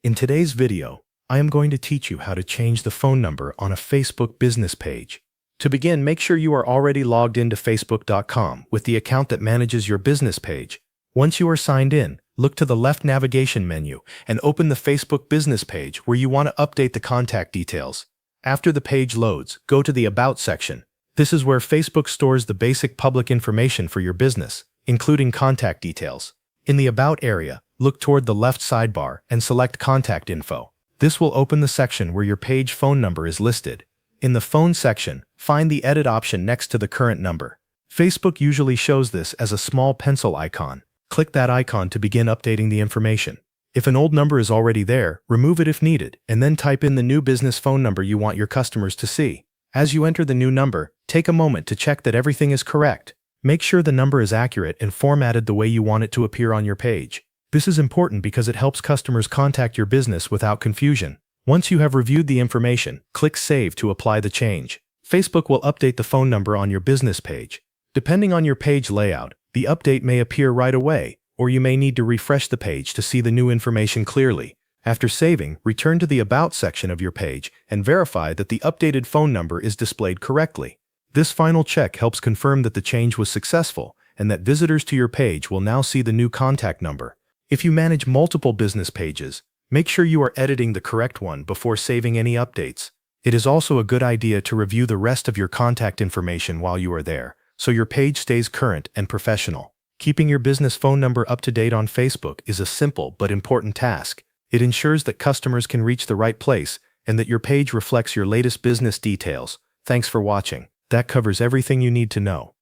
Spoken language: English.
In today's video, I am going to teach you how to change the phone number on a Facebook business page. To begin, make sure you are already logged into Facebook.com with the account that manages your business page. Once you are signed in, look to the left navigation menu and open the Facebook business page where you want to update the contact details. After the page loads, go to the About section. This is where Facebook stores the basic public information for your business, including contact details. In the About area, look toward the left sidebar and select Contact Info. This will open the section where your page phone number is listed. In the Phone section, find the Edit option next to the current number. Facebook usually shows this as a small pencil icon. Click that icon to begin updating the information. If an old number is already there, remove it if needed, and then type in the new business phone number you want your customers to see. As you enter the new number, take a moment to check that everything is correct. Make sure the number is accurate and formatted the way you want it to appear on your page. This is important because it helps customers contact your business without confusion. Once you have reviewed the information, click Save to apply the change. Facebook will update the phone number on your business page. Depending on your page layout, the update may appear right away, or you may need to refresh the page to see the new information clearly. After saving, return to the About section of your page and verify that the updated phone number is displayed correctly. This final check helps confirm that the change was successful and that visitors to your page will now see the new contact number. If you manage multiple business pages, make sure you are editing the correct one before saving any updates. It is also a good idea to review the rest of your contact information while you are there, so your page stays current and professional. Keeping your business phone number up to date on Facebook is a simple but important task. It ensures that customers can reach the right place and that your page reflects your latest business details. Thanks for watching. That covers everything you need to know.